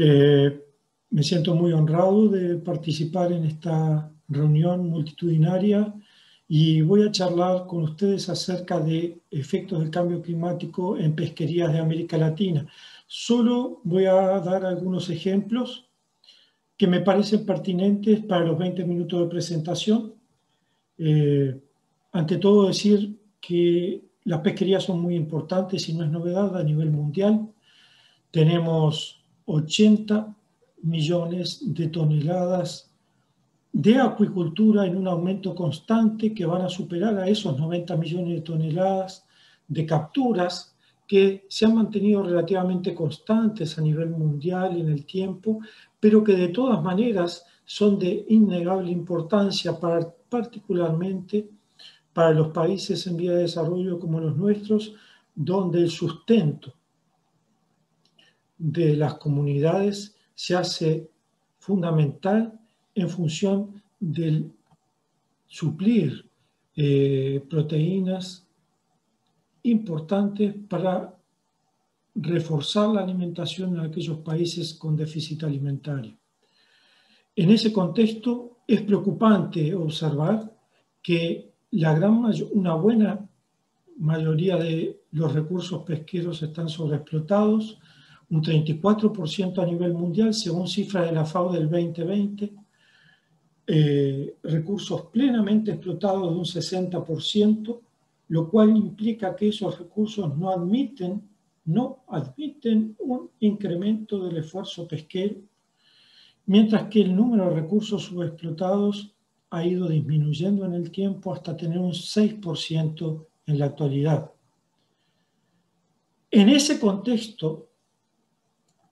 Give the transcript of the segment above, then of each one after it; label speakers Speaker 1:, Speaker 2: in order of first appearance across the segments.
Speaker 1: Eh, Me siento muy honrado de participar en esta reunión multitudinaria y voy a charlar con ustedes acerca de efectos del cambio climático en pesquerías de América Latina. Solo voy a dar algunos ejemplos que me parecen pertinentes para los 20 minutos de presentación. Eh, Ante todo decir que las pesquerías son muy importantes y no es novedad a nivel mundial. Tenemos 80 millones de toneladas de acuicultura en un aumento constante que van a superar a esos 90 millones de toneladas de capturas que se han mantenido relativamente constantes a nivel mundial en el tiempo, pero que de todas maneras son de innegable importancia particularmente para los países en vía de desarrollo como los nuestros, donde el sustento de las comunidades se hace fundamental en función del suplir proteínas importantes para reforzar la alimentación en aquellos países con déficit alimentario. En ese contexto es preocupante observar que una buena mayoría de los recursos pesqueros están sobreexplotados, un 34% a nivel mundial, según cifras de la FAO del 2020, recursos plenamente explotados de un 60%, lo cual implica que esos recursos no admiten un incremento del esfuerzo pesquero, mientras que el número de recursos subexplotados ha ido disminuyendo en el tiempo hasta tener un 6% en la actualidad. En ese contexto,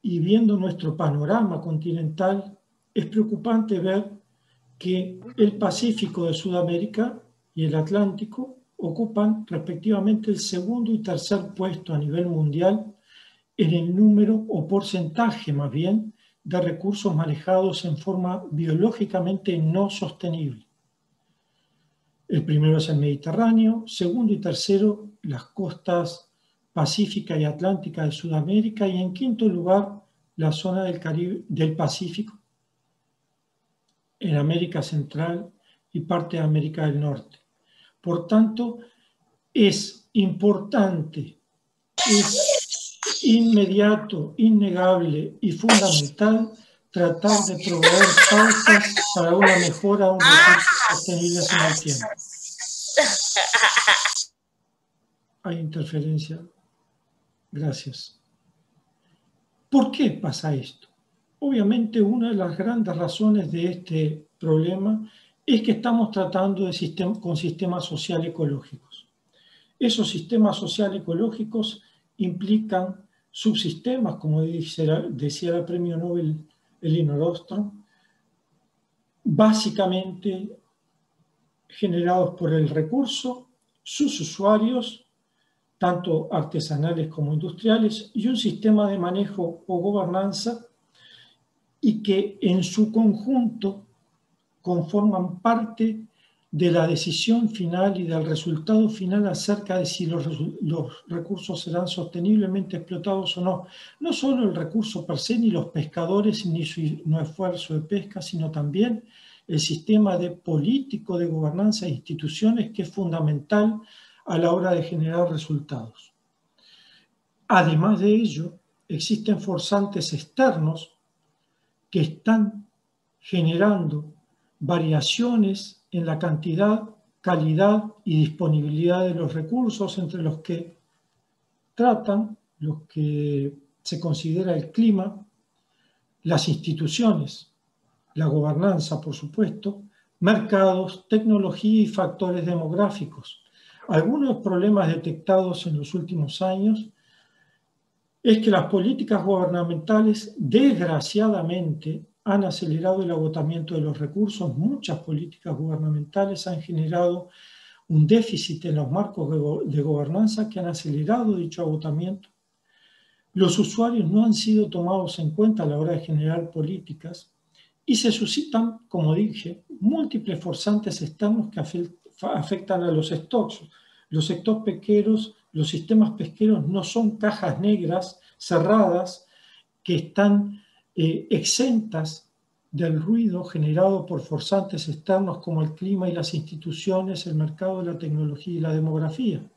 Speaker 1: y viendo nuestro panorama continental, es preocupante ver que el Pacífico de Sudamérica y el Atlántico ocupan respectivamente el segundo y tercer puesto a nivel mundial en el número o porcentaje más bien de recursos manejados en forma biológicamente no sostenible. El primero es el Mediterráneo, segundo y tercero las costas pacífica y atlántica de Sudamérica y en quinto lugar la zona del Pacífico en América Central y parte de América del Norte. Por tanto, es importante, es inmediato, innegable y fundamental tratar de proveer pautas para una mejora de un recurso sostenible en el tiempo. Hay interferencia. Gracias. ¿Por qué pasa esto? Obviamente, una de las grandes razones de este problema es que estamos tratando con sistemas sociales ecológicos. Esos sistemas sociales ecológicos implican subsistemas, como decía el premio Nobel Elinor Ostrom, básicamente generados por el recurso, sus usuarios, tanto artesanales como industriales, y un sistema de manejo o gobernanza, y que en su conjunto conforman parte de la decisión final y del resultado final acerca de si los recursos serán sosteniblemente explotados o no. No solo el recurso per se, ni los pescadores, ni su esfuerzo de pesca, sino también el sistema político de gobernanza e instituciones, que es fundamental a la hora de generar resultados. Además de ello, existen forzantes externos que están generando variaciones en la cantidad, calidad y disponibilidad de los recursos, entre los que tratan los que se considera el clima, las instituciones, la gobernanza, por supuesto, mercados, tecnología y factores demográficos. Algunos problemas detectados en los últimos años es que las políticas gubernamentales, desgraciadamente, han acelerado el agotamiento de los recursos. Muchas políticas gubernamentales han generado un déficit en los marcos de gobernanza que han acelerado dicho agotamiento. Los usuarios no han sido tomados en cuenta a la hora de generar políticas y se suscitan, como dije, múltiples forzantes externos que afectan a los stocks. Los sectores pesqueros, los sistemas pesqueros no son cajas negras cerradas que están exentas del ruido generado por forzantes externos como el clima y las instituciones, el mercado, la tecnología y la demografía,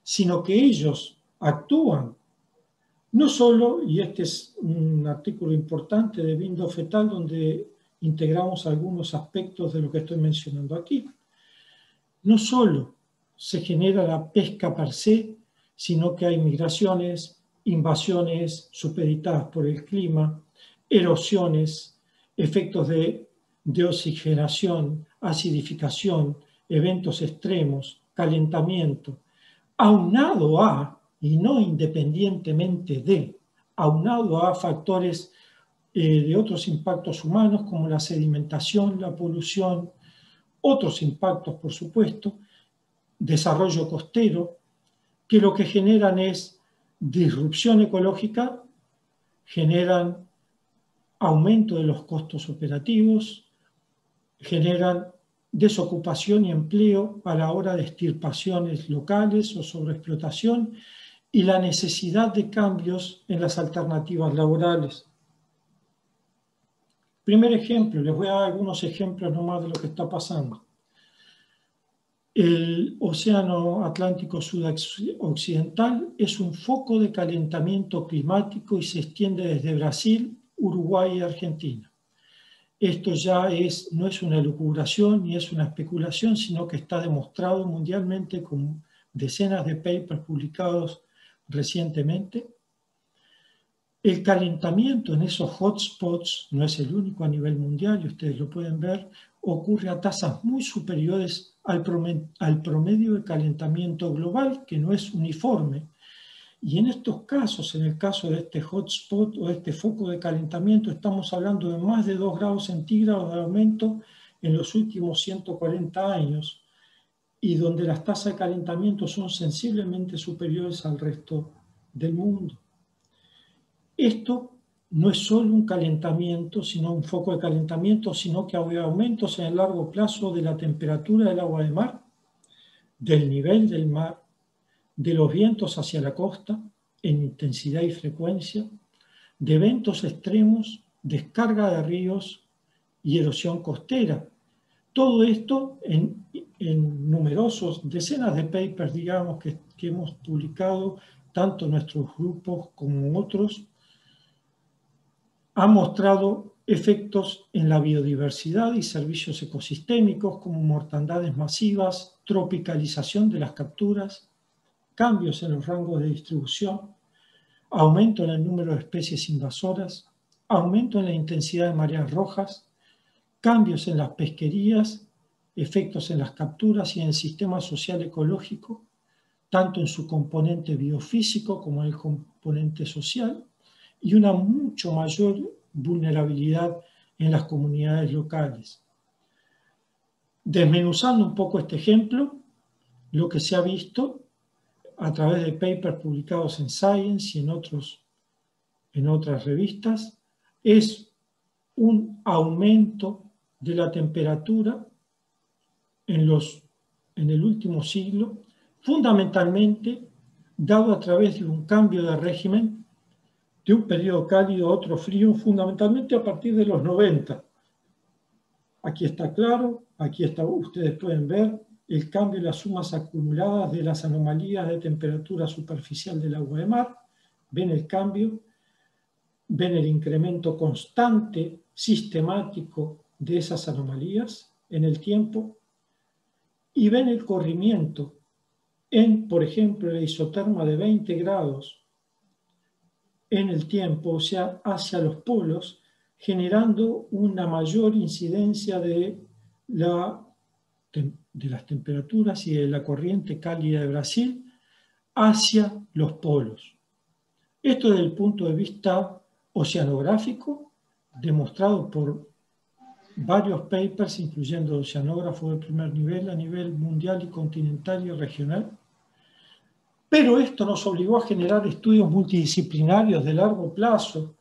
Speaker 1: sino que ellos actúan no solo, y este es un artículo importante de Windows Fetal donde integramos algunos aspectos de lo que estoy mencionando aquí, no solo se genera la pesca per se, sino que hay migraciones, invasiones supeditadas por el clima, erosiones, efectos de oxigenación, acidificación, eventos extremos, calentamiento, aunado a, y no independientemente de, aunado a factores de otros impactos humanos como la sedimentación, la polución, otros impactos, por supuesto, desarrollo costero, que lo que generan es disrupción ecológica, generan aumento de los costos operativos, generan desocupación y empleo a la hora de extirpaciones locales o sobreexplotación y la necesidad de cambios en las alternativas laborales. Primer ejemplo, les voy a dar algunos ejemplos nomás de lo que está pasando. El Océano Atlántico Sudoccidental es un foco de calentamiento climático y se extiende desde Brasil, Uruguay y Argentina. Esto ya no es una elucubración ni es una especulación, sino que está demostrado mundialmente con decenas de papers publicados recientemente. El calentamiento en esos hotspots, no es el único a nivel mundial, y ustedes lo pueden ver, ocurre a tasas muy superiores al promedio de calentamiento global, que no es uniforme. Y en estos casos, en el caso de este hotspot o este foco de calentamiento, estamos hablando de más de 2 grados centígrados de aumento en los últimos 140 años, y donde las tasas de calentamiento son sensiblemente superiores al resto del mundo. Esto no es solo un calentamiento, sino un foco de calentamiento, sino que hay aumentos en el largo plazo de la temperatura del agua de mar, del nivel del mar, de los vientos hacia la costa, en intensidad y frecuencia, de eventos extremos, descarga de ríos y erosión costera. Todo esto en numerosos, decenas de papers, digamos, que hemos publicado, tanto nuestros grupos como otros, ha mostrado efectos en la biodiversidad y servicios ecosistémicos como mortandades masivas, tropicalización de las capturas, cambios en los rangos de distribución, aumento en el número de especies invasoras, aumento en la intensidad de mareas rojas, cambios en las pesquerías, efectos en las capturas y en el sistema social ecológico, tanto en su componente biofísico como en el componente social, y una mucho mayor vulnerabilidad en las comunidades locales. Desmenuzando un poco este ejemplo, lo que se ha visto a través de papers publicados en Science y en otras revistas es un aumento de la temperatura en el último siglo, fundamentalmente dado a través de un cambio de régimen de un periodo cálido a otro frío, fundamentalmente a partir de los 90. Aquí está claro, aquí está, ustedes pueden ver el cambio en las sumas acumuladas de las anomalías de temperatura superficial del agua de mar. Ven el cambio, ven el incremento constante, sistemático de esas anomalías en el tiempo y ven el corrimiento en, por ejemplo, la isoterma de 20 grados en el tiempo, o sea, hacia los polos, generando una mayor incidencia de las temperaturas y de la corriente cálida de Brasil hacia los polos. Esto desde el punto de vista oceanográfico, demostrado por varios papers, incluyendo oceanógrafos de primer nivel a nivel mundial y continental y regional. Pero esto nos obligó a generar estudios multidisciplinarios de largo plazo,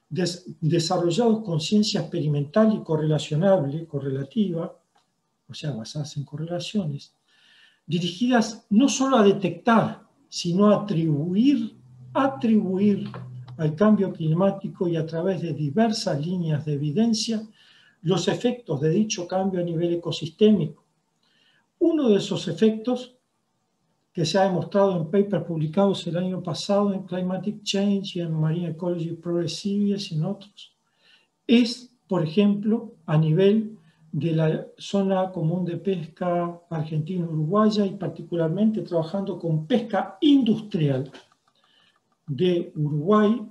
Speaker 1: desarrollados con ciencia experimental y correlativa, o sea, basadas en correlaciones, dirigidas no solo a detectar, sino a atribuir al cambio climático y a través de diversas líneas de evidencia los efectos de dicho cambio a nivel ecosistémico. Uno de esos efectos, que se ha demostrado en papers publicados el año pasado en Climatic Change y en Marine Ecology Progress Series y en otros, es, por ejemplo, a nivel de la zona común de pesca argentino-uruguaya y particularmente trabajando con pesca industrial de Uruguay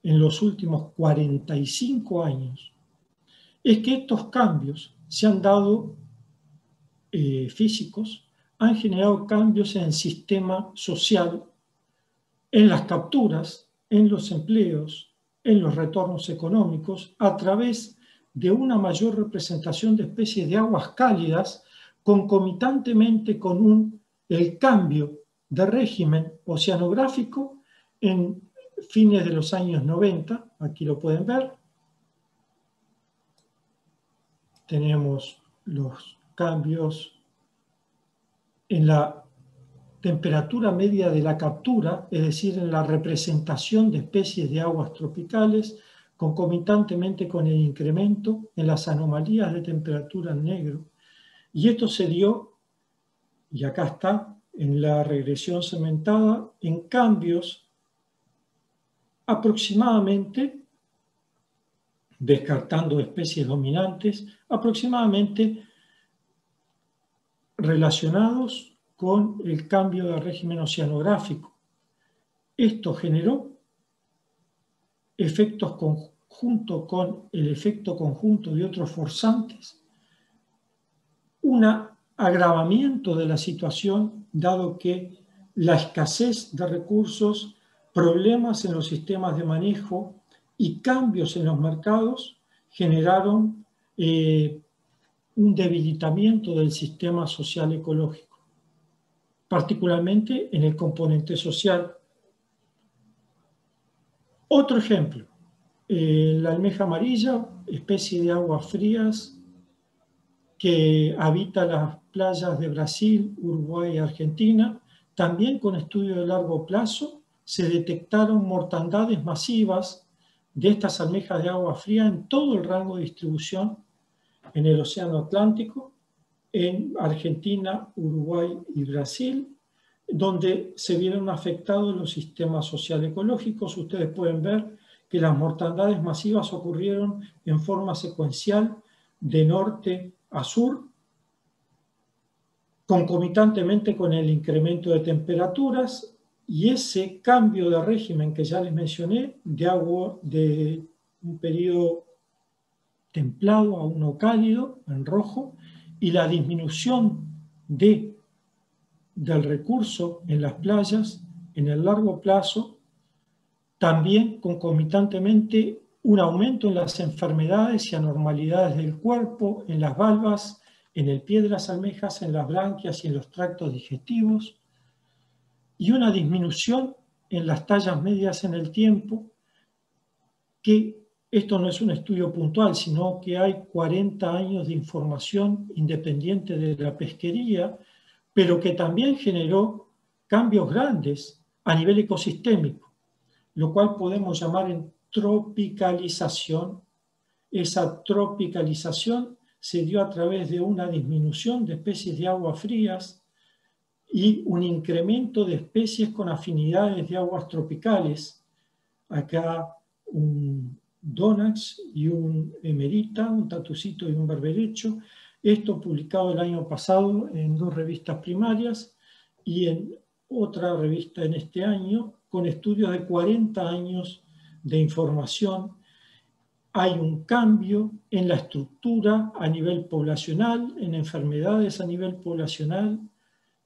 Speaker 1: en los últimos 45 años, es que estos cambios se han dado físicos, han generado cambios en el sistema social, en las capturas, en los empleos, en los retornos económicos, a través de una mayor representación de especies de aguas cálidas, concomitantemente con el cambio de régimen oceanográfico en fines de los años 90, aquí lo pueden ver. Tenemos los cambios en la temperatura media de la captura, es decir, en la representación de especies de aguas tropicales, concomitantemente con el incremento en las anomalías de temperatura en negro. Y esto se dio, y acá está, en la regresión segmentada, en cambios aproximadamente, descartando especies dominantes, aproximadamente relacionados con el cambio de régimen oceanográfico. Esto generó efectos junto con el efecto conjunto de otros forzantes, un agravamiento de la situación, dado que la escasez de recursos, problemas en los sistemas de manejo y cambios en los mercados generaron un debilitamiento del sistema social ecológico, particularmente en el componente social. Otro ejemplo, la almeja amarilla, especie de aguas frías que habita las playas de Brasil, Uruguay y Argentina. También con estudios de largo plazo se detectaron mortandades masivas de estas almejas de agua fría en todo el rango de distribución en el Océano Atlántico, en Argentina, Uruguay y Brasil, donde se vieron afectados los sistemas sociales ecológicos. Ustedes pueden ver que las mortandades masivas ocurrieron en forma secuencial de norte a sur, concomitantemente con el incremento de temperaturas y ese cambio de régimen que ya les mencioné, de agua de un periodo templado a uno cálido, en rojo, y la disminución del recurso en las playas en el largo plazo, también concomitantemente un aumento en las enfermedades y anormalidades del cuerpo, en las valvas, en el pie de las almejas, en las branquias y en los tractos digestivos, y una disminución en las tallas medias en el tiempo, que esto no es un estudio puntual, sino que hay 40 años de información independiente de la pesquería, pero que también generó cambios grandes a nivel ecosistémico, lo cual podemos llamar en tropicalización. Esa tropicalización se dio a través de una disminución de especies de aguas frías y un incremento de especies con afinidades de aguas tropicales. Acá un Donax y un Emerita, un Tatucito y un Berberecho. Esto publicado el año pasado en 2 revistas primarias y en otra revista en este año, con estudios de 40 años de información. Hay un cambio en la estructura a nivel poblacional, en enfermedades a nivel poblacional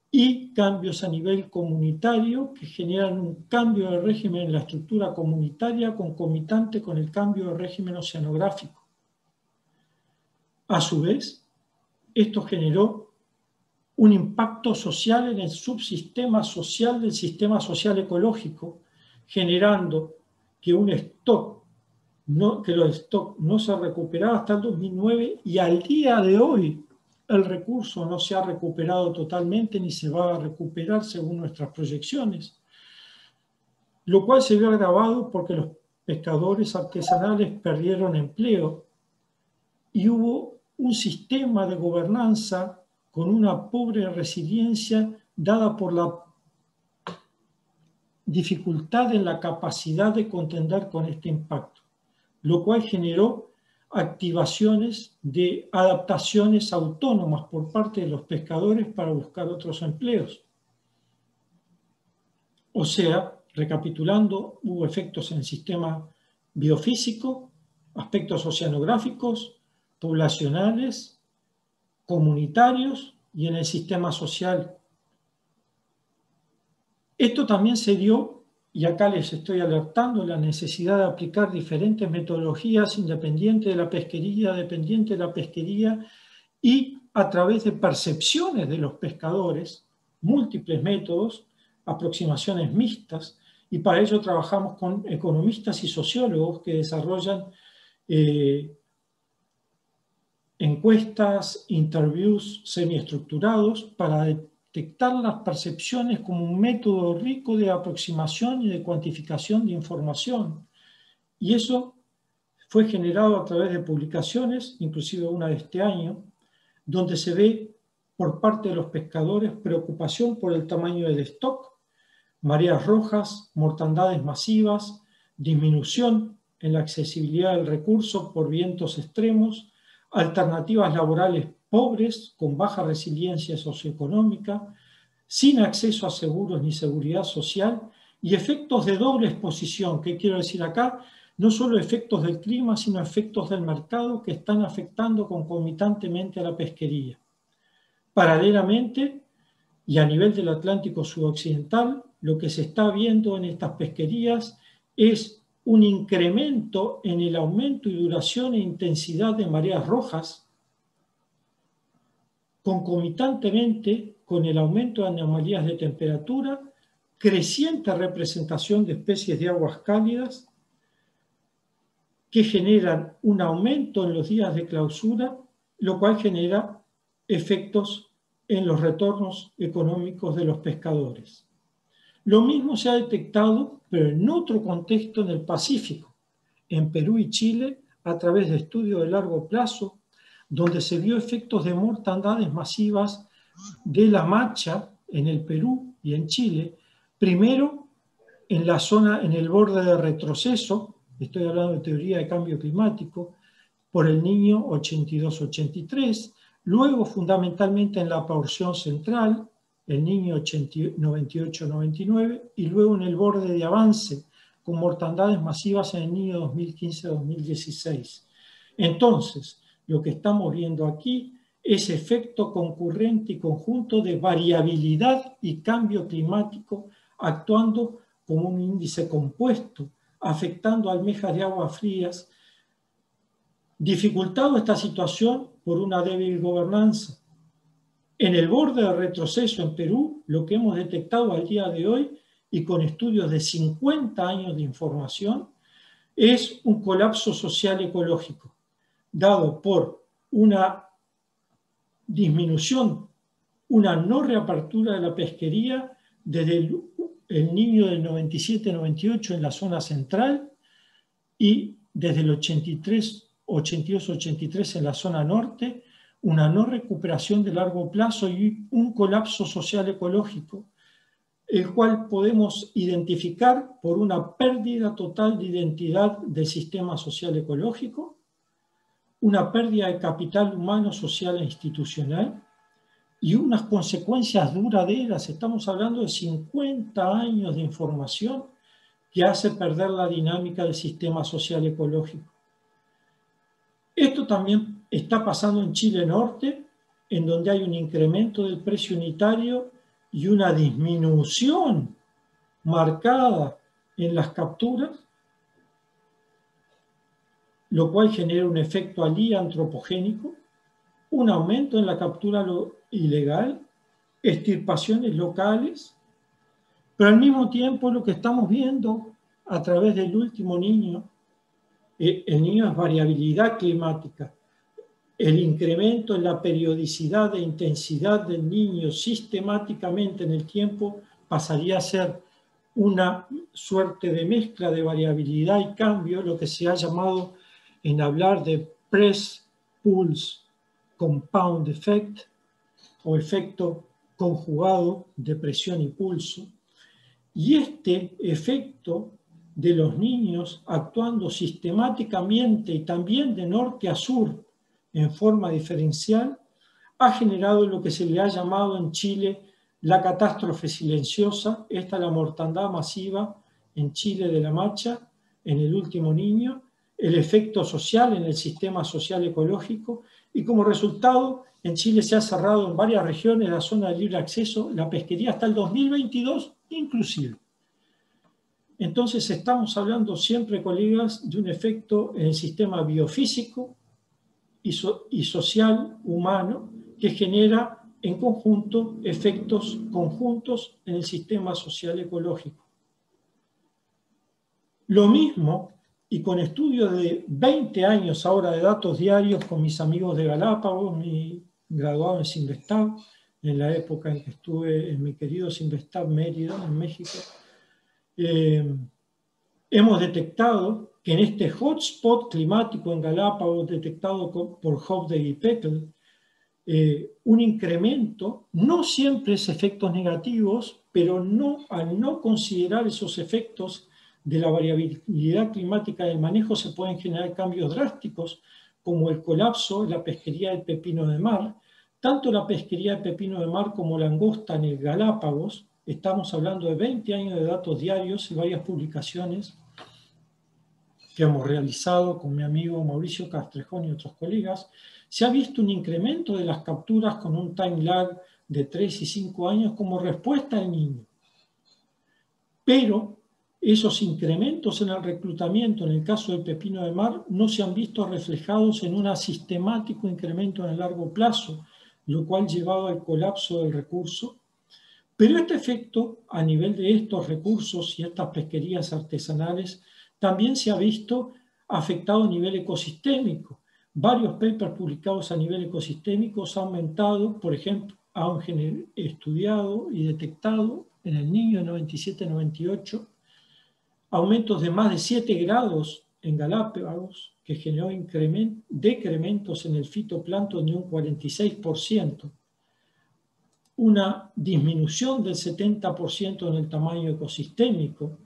Speaker 1: y cambios a nivel comunitario que generan un cambio de régimen en la estructura comunitaria concomitante con el cambio de régimen oceanográfico. A su vez, esto generó un impacto social en el subsistema social del sistema social ecológico, generando que los stocks no se recuperaban hasta el 2009 y al día de hoy el recurso no se ha recuperado totalmente ni se va a recuperar según nuestras proyecciones, lo cual se vio agravado porque los pescadores artesanales perdieron empleo y hubo un sistema de gobernanza con una pobre resiliencia dada por la dificultad en la capacidad de contender con este impacto, lo cual generó activaciones de adaptaciones autónomas por parte de los pescadores para buscar otros empleos. O sea, recapitulando, hubo efectos en el sistema biofísico, aspectos oceanográficos, poblacionales, comunitarios y en el sistema social. Esto también se dio, y acá les estoy alertando, la necesidad de aplicar diferentes metodologías independientes de la pesquería, dependientes de la pesquería, y a través de percepciones de los pescadores, múltiples métodos, aproximaciones mixtas, y para ello trabajamos con economistas y sociólogos que desarrollan encuestas, interviews semiestructurados para detectar las percepciones como un método rico de aproximación y de cuantificación de información. Y eso fue generado a través de publicaciones, inclusive una de este año, donde se ve por parte de los pescadores preocupación por el tamaño del stock, mareas rojas, mortandades masivas, disminución en la accesibilidad del recurso por vientos extremos, alternativas laborales pobres con baja resiliencia socioeconómica, sin acceso a seguros ni seguridad social y efectos de doble exposición. ¿Qué quiero decir acá? No solo efectos del clima, sino efectos del mercado que están afectando concomitantemente a la pesquería. Paralelamente, y a nivel del Atlántico sudoccidental, lo que se está viendo en estas pesquerías es un incremento en el aumento y duración e intensidad de mareas rojas, concomitantemente con el aumento de anomalías de temperatura, creciente representación de especies de aguas cálidas que generan un aumento en los días de clausura, lo cual genera efectos en los retornos económicos de los pescadores. Lo mismo se ha detectado, pero en otro contexto en el Pacífico, en Perú y Chile, a través de estudios de largo plazo, donde se vio efectos de mortandades masivas de la macha en el Perú y en Chile, primero en la zona, en el borde de retroceso, estoy hablando de teoría de cambio climático, por el Niño 82-83, luego fundamentalmente en la porción central, el Niño 98-99, y luego en el borde de avance, con mortandades masivas en el Niño 2015-2016. Entonces, lo que estamos viendo aquí es efecto concurrente y conjunto de variabilidad y cambio climático actuando como un índice compuesto, afectando almejas de aguas frías, dificultado esta situación por una débil gobernanza. En el borde de retroceso en Perú, lo que hemos detectado al día de hoy y con estudios de 50 años de información, es un colapso social ecológico, dado por una disminución, una no reapertura de la pesquería desde el Niño del 97-98 en la zona central y desde el 82-83 en la zona norte, una no recuperación de largo plazo y un colapso social ecológico, el cual podemos identificar por una pérdida total de identidad del sistema social ecológico, una pérdida de capital humano, social e institucional y unas consecuencias duraderas. Estamos hablando de 50 años de información que hace perder la dinámica del sistema social ecológico. Esto también está pasando en Chile Norte, en donde hay un incremento del precio unitario y una disminución marcada en las capturas, lo cual genera un efecto alí antropogénico, un aumento en la captura ilegal, extirpaciones locales, pero al mismo tiempo lo que estamos viendo a través del último Niño, el Niño es variabilidad climática, el incremento en la periodicidad e intensidad del Niño sistemáticamente en el tiempo pasaría a ser una suerte de mezcla de variabilidad y cambio, lo que se ha llamado en hablar de Press Pulse Compound Effect, o efecto conjugado de presión y pulso. Y este efecto de los niños actuando sistemáticamente y también de norte a sur en forma diferencial ha generado lo que se le ha llamado en Chile la catástrofe silenciosa, esta la mortandad masiva en Chile de la marcha, en el último niño, el efecto social en el sistema social ecológico, y como resultado en Chile se ha cerrado en varias regiones la zona de libre acceso, la pesquería hasta el 2022 inclusive. Entonces estamos hablando siempre, colegas, de un efecto en el sistema biofísico y social humano que genera en conjunto efectos conjuntos en el sistema social ecológico. Lo mismo, y con estudios de 20 años ahora de datos diarios con mis amigos de Galápagos, mi graduado en Sinvestab, en la época en que estuve en mi querido Sinvestab Mérida, en México, hemos detectado que en este hotspot climático en Galápagos, detectado por Hobday y Peckel, un incremento, no siempre es efectos negativos, pero al no considerar esos efectos de la variabilidad climática del manejo se pueden generar cambios drásticos, como el colapso en la pesquería del pepino de mar. Tanto la pesquería de pepino de mar como langosta en el Galápagos, estamos hablando de 20 años de datos diarios y varias publicaciones que hemos realizado con mi amigo Mauricio Castrejón y otros colegas, se ha visto un incremento de las capturas con un time lag de 3 y 5 años como respuesta al niño. Pero esos incrementos en el reclutamiento, en el caso del pepino de mar, no se han visto reflejados en un sistemático incremento en el largo plazo, lo cual llevaba al colapso del recurso. Pero este efecto, a nivel de estos recursos y estas pesquerías artesanales, también se ha visto afectado a nivel ecosistémico. Varios papers publicados a nivel ecosistémico han aumentado, por ejemplo, han estudiado y detectado en el niño de 97-98 aumentos de más de 7 grados en Galápagos, que generó decrementos en el fitoplancton de un 46%, una disminución del 70% en el tamaño ecosistémico,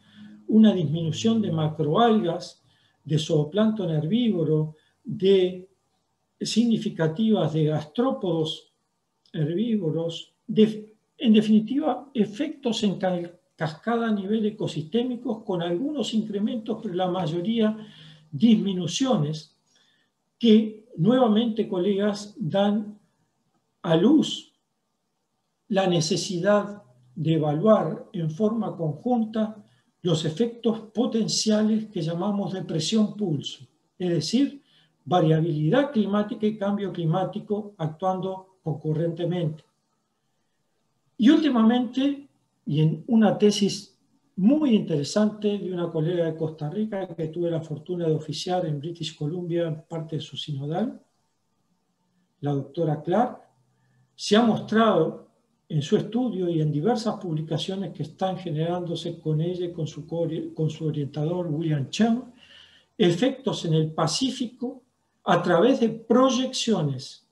Speaker 1: una disminución de macroalgas, de zooplancton herbívoro, significativas de gastrópodos herbívoros, en definitiva, efectos en cascada a nivel ecosistémico con algunos incrementos, pero la mayoría disminuciones que nuevamente, colegas, dan a luz la necesidad de evaluar en forma conjunta los efectos potenciales que llamamos de presión-pulso, es decir, variabilidad climática y cambio climático actuando concurrentemente. Y últimamente, y en una tesis muy interesante de una colega de Costa Rica que tuve la fortuna de oficiar en British Columbia, parte de su sinodal, la doctora Clark, se ha mostrado en su estudio y en diversas publicaciones que están generándose con ella y con su orientador William Cheng, efectos en el Pacífico a través de proyecciones,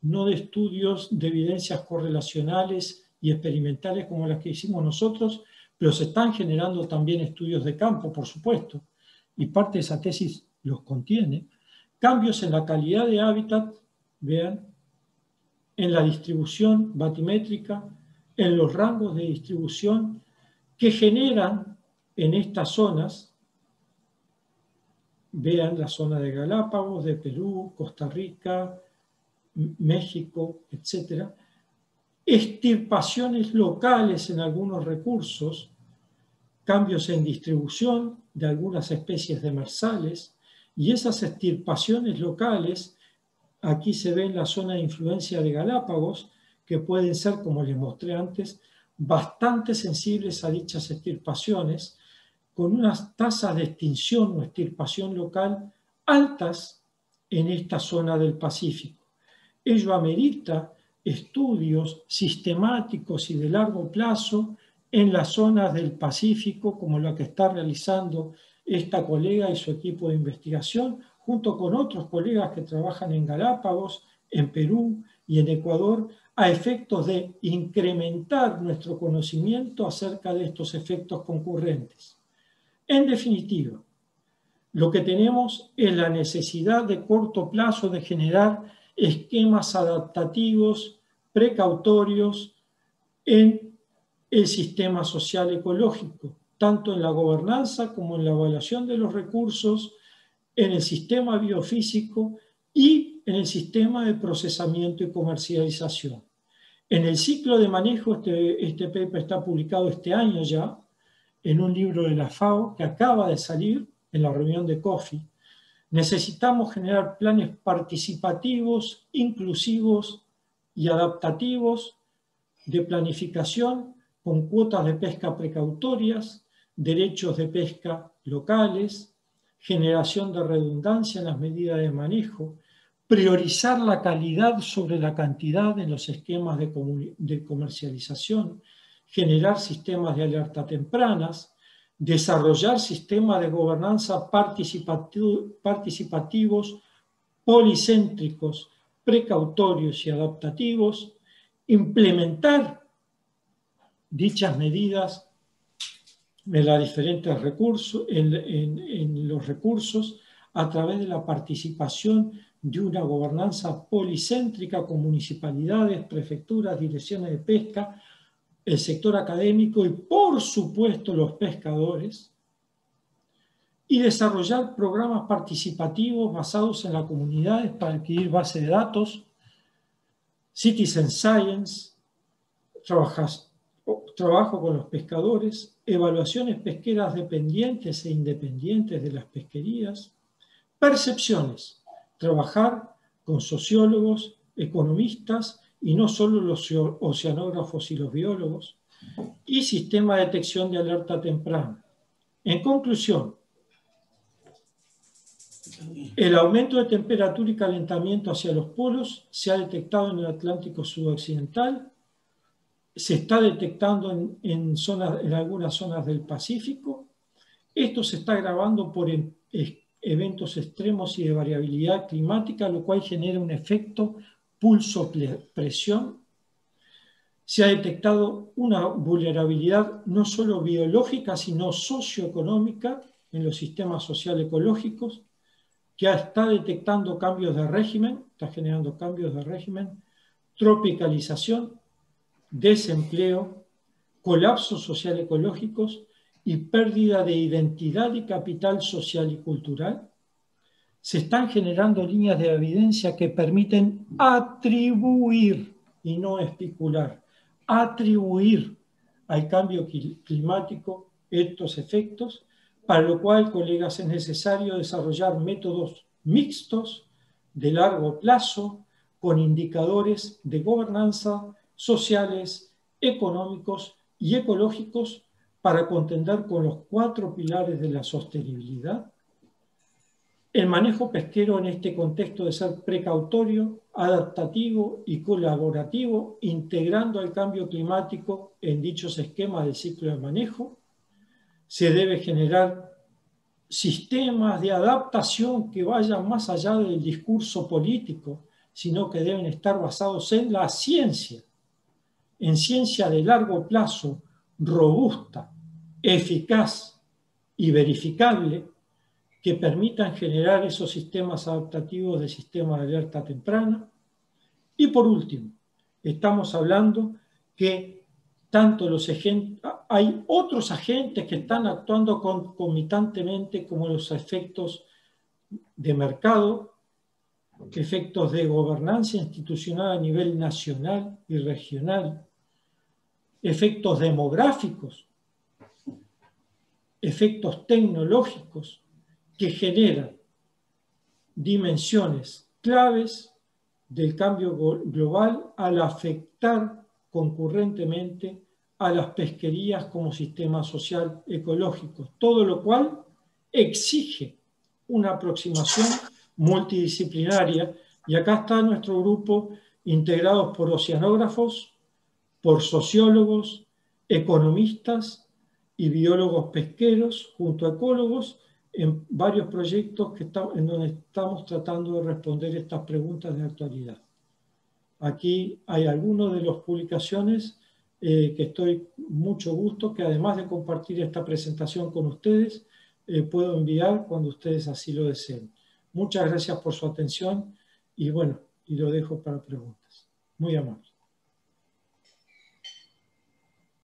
Speaker 1: no de estudios de evidencias correlacionales y experimentales como las que hicimos nosotros, pero se están generando también estudios de campo, por supuesto, y parte de esa tesis los contiene, cambios en la calidad de hábitat, vean, en la distribución batimétrica, en los rangos de distribución que generan en estas zonas, vean la zona de Galápagos, de Perú, Costa Rica, México, etcétera, extirpaciones locales en algunos recursos, cambios en distribución de algunas especies demersales, y esas extirpaciones locales, aquí se ve en la zona de influencia de Galápagos, que pueden ser, como les mostré antes, bastante sensibles a dichas extirpaciones, con unas tasas de extinción o extirpación local altas en esta zona del Pacífico. Ello amerita estudios sistemáticos y de largo plazo en las zonas del Pacífico, como la que está realizando esta colega y su equipo de investigación, junto con otros colegas que trabajan en Galápagos, en Perú y en Ecuador, a efectos de incrementar nuestro conocimiento acerca de estos efectos concurrentes. En definitiva, lo que tenemos es la necesidad de corto plazo de generar esquemas adaptativos, precautorios en el sistema social ecológico, tanto en la gobernanza como en la evaluación de los recursos, en el sistema biofísico y en el sistema de procesamiento y comercialización. En el ciclo de manejo, este paper está publicado este año ya, en un libro de la FAO que acaba de salir en la reunión de COFI. Necesitamos generar planes participativos, inclusivos y adaptativos de planificación con cuotas de pesca precautorias, derechos de pesca locales, generación de redundancia en las medidas de manejo, priorizar la calidad sobre la cantidad en los esquemas de comercialización, generar sistemas de alerta tempranas, desarrollar sistemas de gobernanza participativos, policéntricos, precautorios y adaptativos, implementar dichas medidas en los diferentes recursos, en los recursos a través de la participación de una gobernanza policéntrica con municipalidades, prefecturas, direcciones de pesca, el sector académico y, por supuesto, los pescadores, y desarrollar programas participativos basados en las comunidades para adquirir base de datos, citizen science, trabajo con los pescadores, evaluaciones pesqueras dependientes e independientes de las pesquerías, percepciones, trabajar con sociólogos, economistas y no solo los oceanógrafos y los biólogos, y sistema de detección de alerta temprana. En conclusión, el aumento de temperatura y calentamiento hacia los polos se ha detectado en el Atlántico sudoccidental, se está detectando en algunas zonas del Pacífico. Esto se está agravando por eventos extremos y de variabilidad climática, lo cual genera un efecto pulso-presión. Se ha detectado una vulnerabilidad no solo biológica, sino socioeconómica en los sistemas social-ecológicos, que está detectando cambios de régimen, está generando cambios de régimen, tropicalización, desempleo, colapsos social-ecológicos y pérdida de identidad y capital social y cultural. Se están generando líneas de evidencia que permiten atribuir, y no especular, atribuir al cambio climático estos efectos, para lo cual, colegas, es necesario desarrollar métodos mixtos de largo plazo con indicadores de gobernanza sociales, económicos y ecológicos para contender con los 4 pilares de la sostenibilidad. El manejo pesquero en este contexto de ser precautorio, adaptativo y colaborativo, integrando al cambio climático en dichos esquemas del ciclo de manejo. Se debe generar sistemas de adaptación que vayan más allá del discurso político, sino que deben estar basados en la ciencia, en ciencia de largo plazo, robusta, eficaz y verificable, que permitan generar esos sistemas adaptativos de sistemas de alerta temprana. Y por último, estamos hablando que tanto hay otros agentes que están actuando concomitantemente, como los efectos de mercado, efectos de gobernanza institucional a nivel nacional y regional, efectos demográficos, efectos tecnológicos que generan dimensiones claves del cambio global al afectar concurrentemente a las pesquerías como sistema social ecológico, todo lo cual exige una aproximación multidisciplinaria, y acá está nuestro grupo integrados por oceanógrafos, por sociólogos, economistas y biólogos pesqueros junto a ecólogos en varios proyectos en donde estamos tratando de responder estas preguntas de actualidad. Aquí hay algunas de las publicaciones que estoy mucho gusto, que además de compartir esta presentación con ustedes, puedo enviar cuando ustedes así lo deseen. Muchas gracias por su atención y bueno, y lo dejo para preguntas. Muy amable.